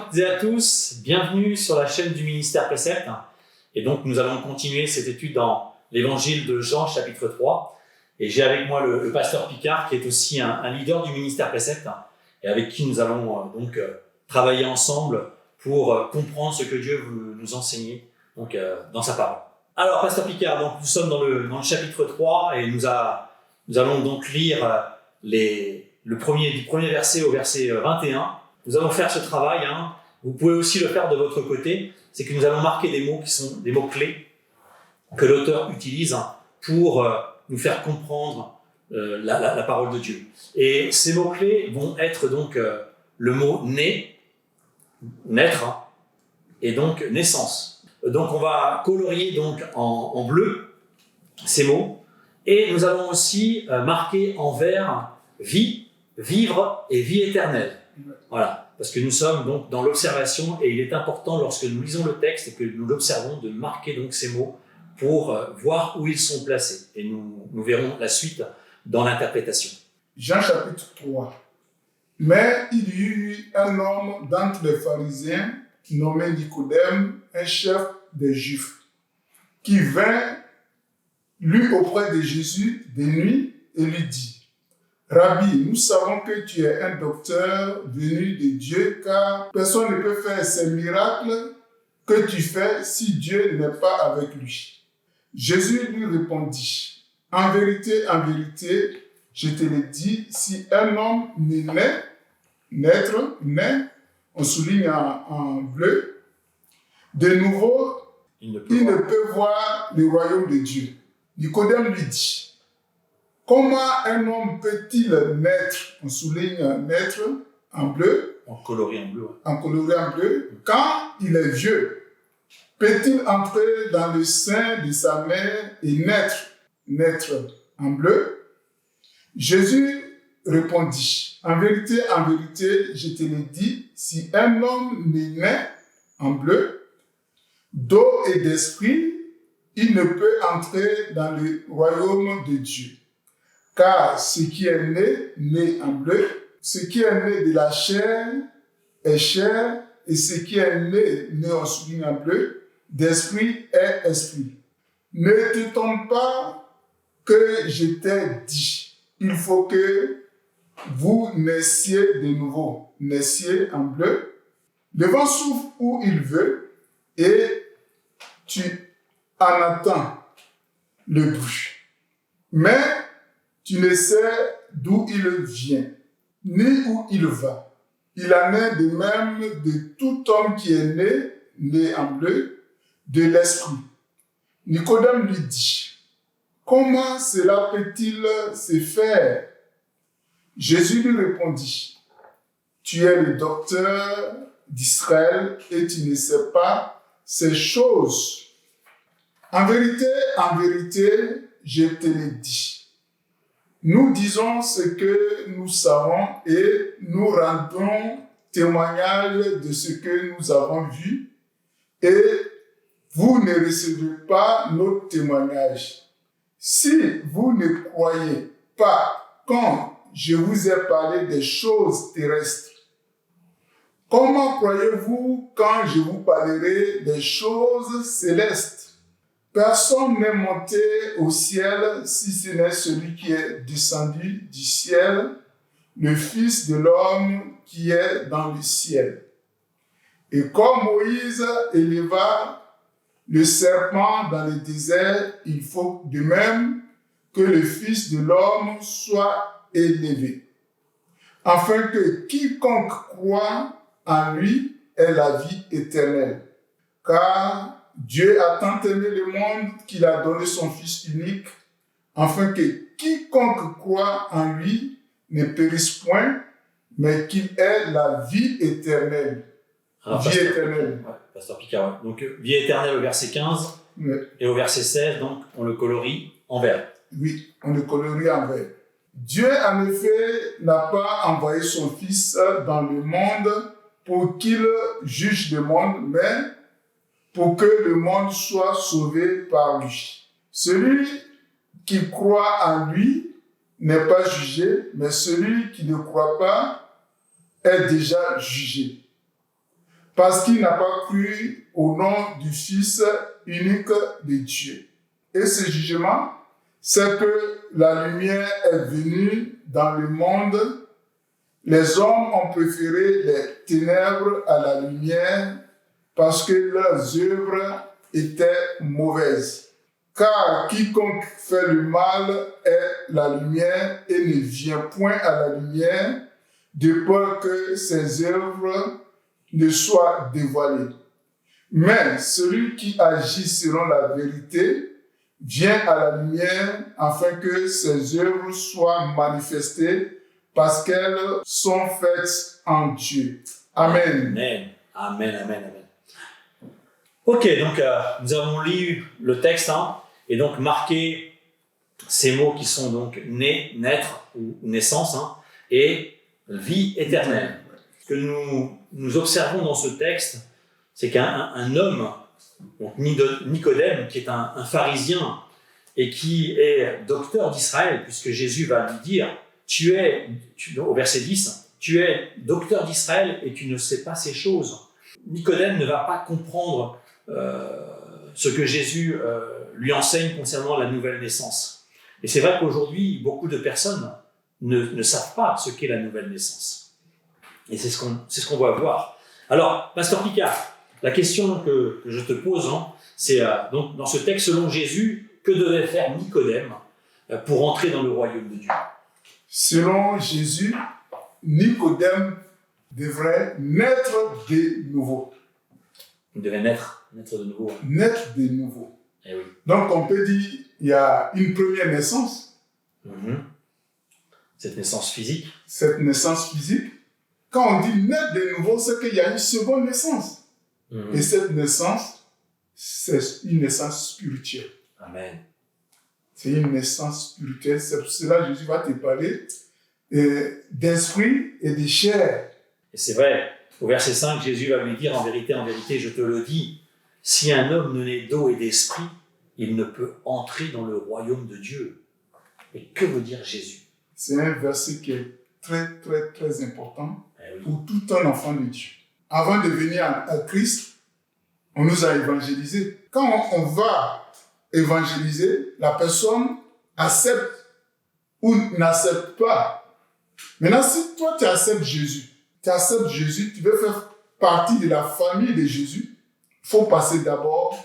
toutes et à tous, bienvenue sur la chaîne du ministère Précepte. Et donc nous allons continuer cette étude dans l'évangile de Jean chapitre 3. Et j'ai avec moi le pasteur Picard qui est aussi un leader du ministère Précepte et avec qui nous allons travailler ensemble pour comprendre ce que Dieu veut nous enseigner dans sa parole. Alors pasteur Picard, donc, nous sommes dans le chapitre 3 et nous allons donc lire du premier verset au verset 21. Nous allons faire ce travail, vous pouvez aussi le faire de votre côté, c'est que nous allons marquer des mots qui sont des mots clés que l'auteur utilise pour nous faire comprendre la parole de Dieu. Et ces mots clés vont être donc le mot naître, et donc naissance. Donc on va colorier donc en bleu ces mots, et nous allons aussi marquer en vert vie, vivre et vie éternelle. Voilà, parce que nous sommes donc dans l'observation et il est important lorsque nous lisons le texte et que nous l'observons de marquer donc ces mots pour voir où ils sont placés. Et nous verrons la suite dans l'interprétation. Jean chapitre 3. Mais il y eut un homme d'entre les pharisiens nommé Nicodème, un chef des Juifs, qui vint lui auprès de Jésus de nuit et lui dit: Rabbi, nous savons que tu es un docteur venu de Dieu, car personne ne peut faire ces miracles que tu fais si Dieu n'est pas avec lui. Jésus lui répondit: en vérité, je te le dis, si un homme naît, on souligne en bleu, de nouveau, il ne peut voir le royaume de Dieu. Nicodème lui dit: comment un homme peut-il naître, on souligne naître en bleu, en coloré en bleu, quand il est vieux? Peut-il entrer dans le sein de sa mère et naître en bleu? Jésus répondit: en vérité, je te le dis, si un homme n'est né en bleu, d'eau et d'esprit, il ne peut entrer dans le royaume de Dieu. Car ce qui est né en bleu, ce qui est né de la chair est chair, et ce qui est né en souligne en bleu, d'esprit est esprit. Ne te trompe pas que je t'ai dit, il faut que vous naissiez de nouveau, naissiez en bleu. Le vent souffle où il veut, et tu en attends le bruit. Mais tu ne sais d'où il vient, ni où il va. Il en est de même de tout homme qui est né en bleu, de l'esprit. Nicodème lui dit: comment cela peut-il se faire? Jésus lui répondit: tu es le docteur d'Israël et tu ne sais pas ces choses. En vérité, je te le dis. Nous disons ce que nous savons et nous rendons témoignage de ce que nous avons vu, et vous ne recevez pas nos témoignages. Si vous ne croyez pas quand je vous ai parlé des choses terrestres, comment croyez-vous quand je vous parlerai des choses célestes? Personne n'est monté au ciel si ce n'est celui qui est descendu du ciel, le Fils de l'homme qui est dans le ciel. Et comme Moïse éleva le serpent dans le désert, il faut de même que le Fils de l'homme soit élevé, afin que quiconque croit en lui ait la vie éternelle. Car Dieu a tant aimé le monde qu'il a donné son Fils unique, afin que quiconque croit en lui ne périsse point, mais qu'il ait la vie éternelle. Alors, pasteur Picard. Donc, vie éternelle au verset 15, et au verset 16, donc, on le colorie en vert. Oui, on le colorie en vert. Dieu, en effet, n'a pas envoyé son Fils dans le monde pour qu'il juge le monde, mais pour que le monde soit sauvé par lui. Celui qui croit en lui n'est pas jugé, mais celui qui ne croit pas est déjà jugé. parce qu'il n'a pas cru au nom du Fils unique de Dieu. Et ce jugement, c'est que la lumière est venue dans le monde. Les hommes ont préféré les ténèbres à la lumière parce que leurs œuvres étaient mauvaises. Car quiconque fait le mal est la lumière et ne vient point à la lumière de peur que ses œuvres ne soient dévoilées. Mais celui qui agit selon la vérité vient à la lumière afin que ses œuvres soient manifestées parce qu'elles sont faites en Dieu. Amen. Amen. Amen, amen, amen. Ok, donc nous avons lu le texte et donc marqué ces mots qui sont donc né, naître ou naissance et vie éternelle. Ce que nous observons dans ce texte, c'est qu'un homme, donc Nicodème, qui est un pharisien et qui est docteur d'Israël, puisque Jésus va lui dire, au verset 10, tu es docteur d'Israël et tu ne sais pas ces choses. Nicodème ne va pas comprendre ce que Jésus lui enseigne concernant la nouvelle naissance. Et c'est vrai qu'aujourd'hui, beaucoup de personnes ne savent pas ce qu'est la nouvelle naissance. Et c'est ce qu'on va voir. Alors, Pasteur Picard, la question que je te pose, c'est donc dans ce texte, selon Jésus, que devait faire Nicodème pour entrer dans le royaume de Dieu? Selon Jésus, Nicodème devrait naître de nouveau. Il devait naître de nouveau. Naître de nouveau. Eh oui. Donc on peut dire qu'il y a une première naissance. Cette naissance physique. Cette naissance physique. Quand on dit naître de nouveau, c'est qu'il y a une seconde naissance. Et cette naissance, c'est une naissance spirituelle. Amen. C'est une naissance spirituelle. C'est pour cela que Jésus va te parler d'esprit et de chair. Et c'est vrai, au verset 5, Jésus va lui dire, en vérité, je te le dis, si un homme ne naît d'eau et d'esprit, il ne peut entrer dans le royaume de Dieu. Et que veut dire Jésus? C'est un verset qui est très, très, très important oui. Pour tout un enfant de Dieu. Avant de venir à Christ, on nous a évangélisés. Quand on va évangéliser, la personne accepte ou n'accepte pas. Maintenant, si toi tu acceptes Jésus, tu veux faire partie de la famille de Jésus, il faut passer d'abord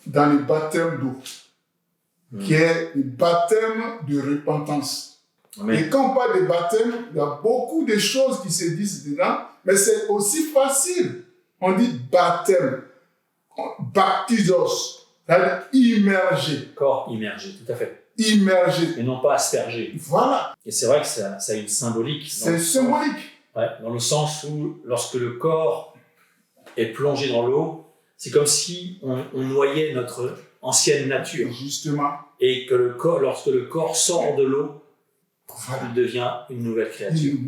dans le baptême d'eau, qui est le baptême de repentance. Amen. Et quand on parle de baptême, il y a beaucoup de choses qui se disent dedans, mais c'est aussi facile. On dit baptême, baptisos, c'est-à-dire immergé. Corps immergé, tout à fait. Immergé. Et non pas aspergé. Voilà. Et c'est vrai que ça a une symbolique. C'est symbolique. Ouais, dans le sens où, lorsque le corps est plongé dans l'eau, c'est comme si on noyait notre ancienne nature. Justement. Et que lorsque le corps sort de l'eau, voilà. Il devient une nouvelle créature. Une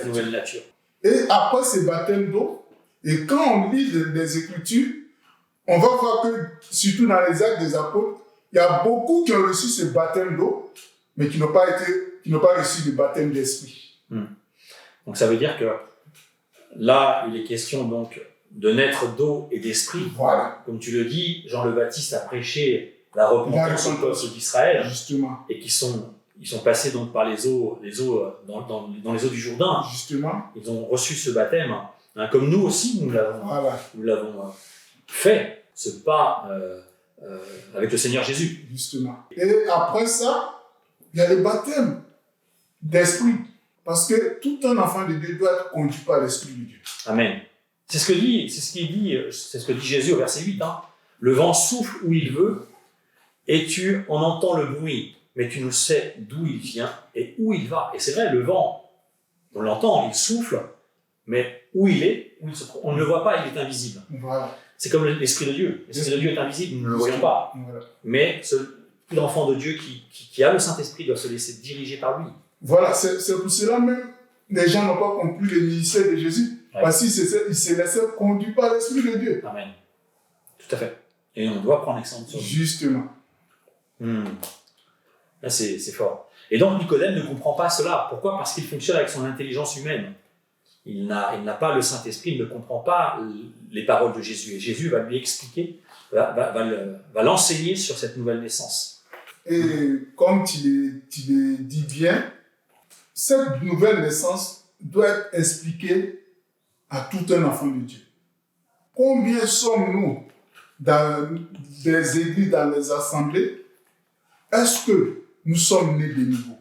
nouvelle nature. Et après ce baptême d'eau, et quand on lit les Écritures, on va voir que, surtout dans les Actes des Apôtres, il y a beaucoup qui ont reçu ce baptême d'eau, mais qui n'ont pas reçu le baptême d'esprit. Donc ça veut dire que là, il est question donc de naître d'eau et d'esprit. Voilà. Comme tu le dis, Jean le Baptiste a prêché la repentance au peuple d'Israël. Justement. Et ils sont passés donc par les eaux dans les eaux du Jourdain. Justement. Ils ont reçu ce baptême. Comme nous aussi, nous l'avons fait, ce pas avec le Seigneur Jésus. Justement. Et après ça, il y a le baptême d'esprit. Parce que tout un enfant de Dieu doit être conduit par l'Esprit de Dieu. Amen. C'est ce que dit Jésus au verset 8. Le vent souffle où il veut et tu en entends le bruit, mais tu ne sais d'où il vient et où il va. Et c'est vrai, le vent, on l'entend, il souffle, mais où il est, on ne le voit pas, il est invisible. Voilà. C'est comme l'Esprit de Dieu. L'Esprit de Dieu est invisible, nous ne le voyons pas. Voilà. Mais l'enfant de Dieu qui a le Saint-Esprit doit se laisser diriger par lui. Voilà, c'est pour cela même les gens n'ont pas compris le ministère de Jésus. Ouais. Parce qu'il se laissait conduire par l'Esprit de Dieu. Amen. Tout à fait. Et on doit prendre exemple sur lui. Justement. Là, c'est fort. Et donc, Nicodème ne comprend pas cela. Pourquoi? Parce qu'il fonctionne avec son intelligence humaine. il n'a pas le Saint-Esprit, il ne comprend pas les paroles de Jésus. Et Jésus va lui expliquer, va l'enseigner sur cette nouvelle naissance. Et comme tu le dis bien, cette nouvelle naissance doit être expliquée à tout un enfant de Dieu. Combien sommes-nous dans des églises, dans les assemblées? Est-ce que nous sommes nés de nouveau?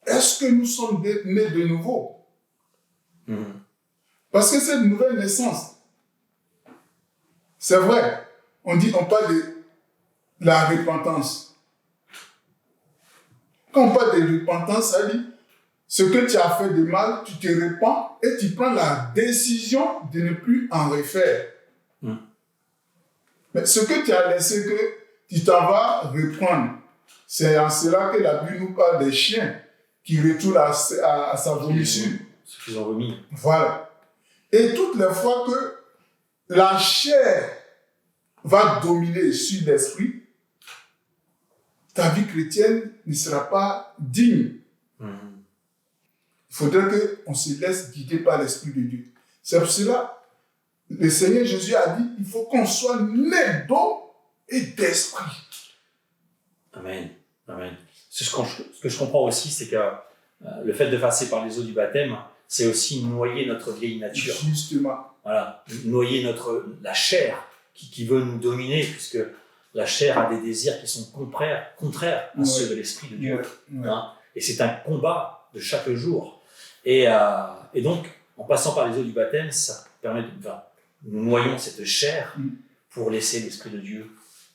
Est-ce que nous sommes nés de nouveau? Parce que cette nouvelle naissance, c'est vrai, on parle de la repentance. Quand on parle de repentance, ça dit, ce que tu as fait de mal, tu te repens et tu prends la décision de ne plus en refaire. Mais ce que tu as laissé, que tu t'en vas reprendre. C'est en cela que la Bible nous parle des chiens qui retournent à sa vomissure. Ceux qui ont vomi. Voilà. Et toutes les fois que la chair va dominer sur l'esprit, ta vie chrétienne ne sera pas digne. Il faudrait qu'on se laisse guider par l'Esprit de Dieu. C'est pour cela le Seigneur Jésus a dit, il faut qu'on soit né d'eau et d'esprit. Amen. Amen. Ce que je comprends aussi, c'est que le fait de passer par les eaux du baptême, c'est aussi noyer notre vieille nature. Justement. Voilà, noyer la chair qui veut nous dominer, puisque la chair a des désirs qui sont contraires à ceux de l'Esprit de Dieu. Hein? Et c'est un combat de chaque jour. Et donc, en passant par les eaux du baptême, ça permet nous noyons cette chair pour laisser l'Esprit de Dieu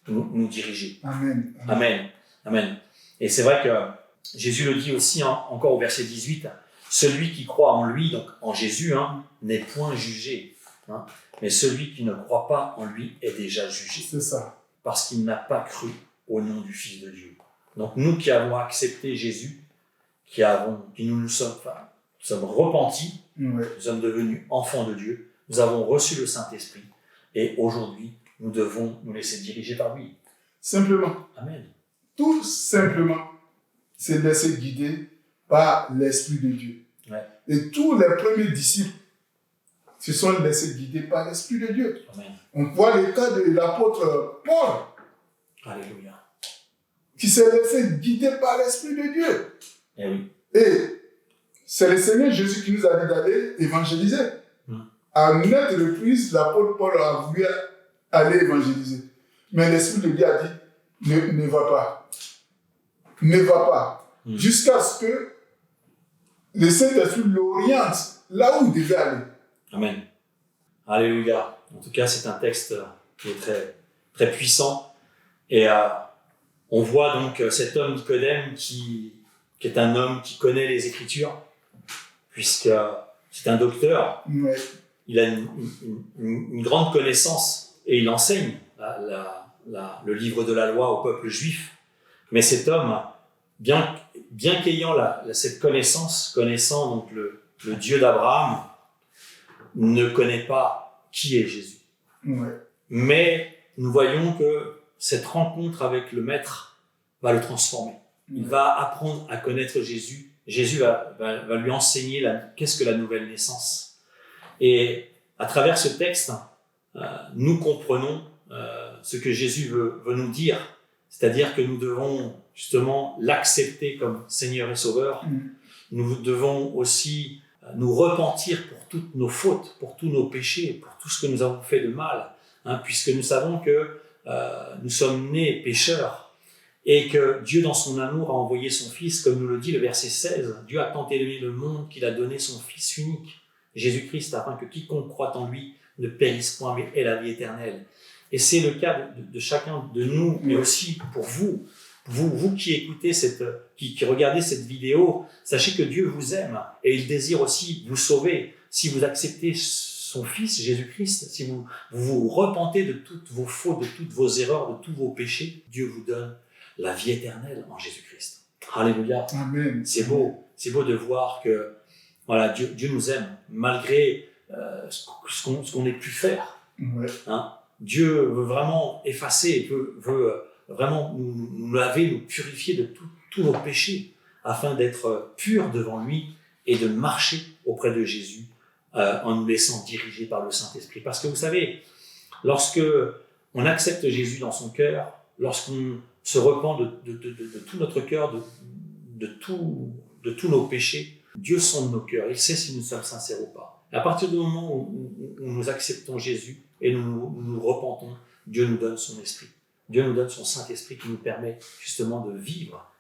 nous diriger. Amen. Amen. Amen. Et c'est vrai que Jésus le dit aussi, encore au verset 18, celui qui croit en lui, donc en Jésus, n'est point jugé. Mais celui qui ne croit pas en lui est déjà jugé. C'est ça. Parce qu'il n'a pas cru au nom du Fils de Dieu. Donc nous qui avons accepté Jésus, nous sommes repentis, nous sommes devenus enfants de Dieu, nous avons reçu le Saint-Esprit et aujourd'hui nous devons nous laisser diriger par lui. Simplement. Amen. Tout simplement, c'est laisser guider par l'Esprit de Dieu. Ouais. Et tous les premiers disciples se sont laissés guider par l'Esprit de Dieu. Amen. On voit le cas de l'apôtre Paul. Alléluia. Qui s'est laissé guider par l'Esprit de Dieu. Eh oui. Et c'est le Seigneur Jésus qui nous a dit d'aller évangéliser. À maintes reprises, l'apôtre Paul a voulu aller évangéliser. Mais l'Esprit de Dieu a dit, ne va pas. Ne va pas. Jusqu'à ce que le Saint-Esprit l'oriente là où il devait aller. Amen. Alléluia. En tout cas, c'est un texte qui est très, très puissant. Et on voit donc cet homme Nicodème qui est un homme qui connaît les Écritures, puisque c'est un docteur. Ouais. Il a une grande connaissance et il enseigne le livre de la loi au peuple juif. Mais cet homme, bien qu'ayant cette connaissant donc le Dieu d'Abraham, ne connaît pas qui est Jésus. Ouais. Mais nous voyons que cette rencontre avec le Maître va le transformer. Il va apprendre à connaître Jésus. Jésus va lui enseigner qu'est-ce que la nouvelle naissance. Et à travers ce texte, nous comprenons ce que Jésus veut nous dire. C'est-à-dire que nous devons justement l'accepter comme Seigneur et Sauveur. Nous devons aussi nous repentir pour toutes nos fautes, pour tous nos péchés, pour tout ce que nous avons fait de mal, puisque nous savons que nous sommes nés pécheurs et que Dieu, dans son amour, a envoyé son Fils, comme nous le dit le verset 16. Dieu a tant aimé le monde qu'il a donné son Fils unique, Jésus-Christ, afin que quiconque croit en lui ne périsse point, mais ait la vie éternelle. Et c'est le cas de chacun de nous, mais aussi pour vous qui écoutez qui regardez cette vidéo. Sachez que Dieu vous aime et il désire aussi vous sauver. Si vous acceptez son Fils, Jésus-Christ, si vous vous repentez de toutes vos fautes, de toutes vos erreurs, de tous vos péchés, Dieu vous donne la vie éternelle en Jésus-Christ. Alléluia. Amen. C'est beau de voir que voilà, Dieu nous aime malgré ce qu'on ait pu faire. Ouais. Dieu veut vraiment effacer, veut vraiment nous laver, nous purifier de tous nos péchés afin d'être purs devant lui et de marcher auprès de Jésus en nous laissant diriger par le Saint-Esprit. Parce que vous savez, lorsque on accepte Jésus dans son cœur, lorsqu'on se repent de tout notre cœur, de tous nos péchés, Dieu sonde nos cœurs, il sait si nous sommes sincères ou pas. À partir du moment où nous acceptons Jésus et nous repentons, Dieu nous donne son esprit. Dieu nous donne son Saint-Esprit qui nous permet justement de vivre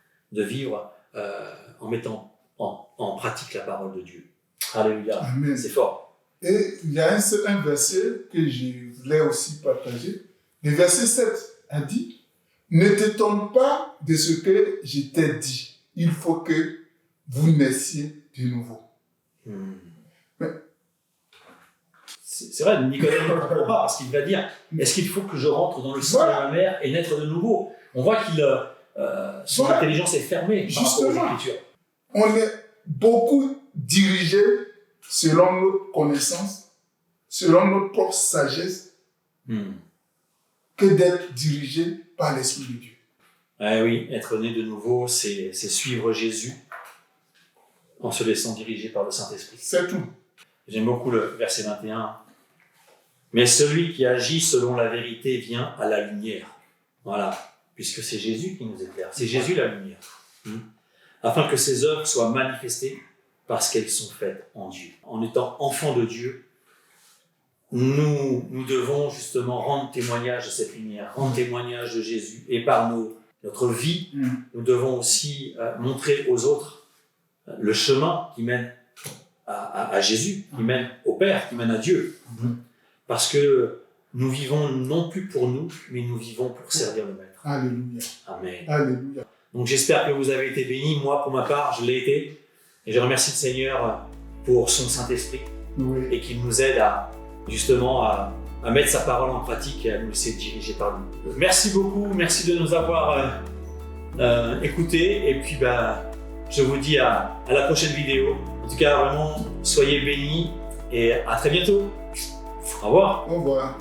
en mettant en pratique la parole de Dieu. Alléluia. Amen. C'est fort. Et il y a un verset que je voulais aussi partager. Le verset 7 a dit, « Ne t'étonne pas de ce que je t'ai dit. Il faut que vous naissiez de nouveau. » C'est vrai, Nicodème ne comprend pas parce qu'il va dire « Est-ce qu'il faut que je rentre dans le sein de ma mère et naître de nouveau ?» On voit qu'il son intelligence est fermée par rapport aux Écritures. On est beaucoup dirigé selon notre connaissance, selon notre propre sagesse, que d'être dirigé par l'Esprit de Dieu. Ah oui, être né de nouveau, c'est suivre Jésus en se laissant diriger par le Saint-Esprit. C'est tout. J'aime beaucoup le verset 21. « Mais celui qui agit selon la vérité vient à la lumière. » Voilà, puisque c'est Jésus qui nous éclaire. C'est Jésus la lumière. Afin que ses œuvres soient manifestées parce qu'elles sont faites en Dieu. En étant enfants de Dieu, nous devons justement rendre témoignage de cette lumière, rendre témoignage de Jésus. Et par notre vie, nous devons aussi montrer aux autres le chemin qui mène à Jésus, qui mène au Père, qui mène à Dieu. Parce que nous vivons non plus pour nous, mais nous vivons pour servir le Maître. Alléluia. Amen. Alléluia. Donc j'espère que vous avez été bénis. Moi, pour ma part, je l'ai été. Et je remercie le Seigneur pour son Saint-Esprit et qu'il nous aide à mettre sa parole en pratique et à nous laisser diriger par lui. Merci beaucoup, merci de nous avoir écoutés. Et puis, je vous dis à la prochaine vidéo. En tout cas, vraiment, soyez bénis et à très bientôt. Au revoir. Au revoir.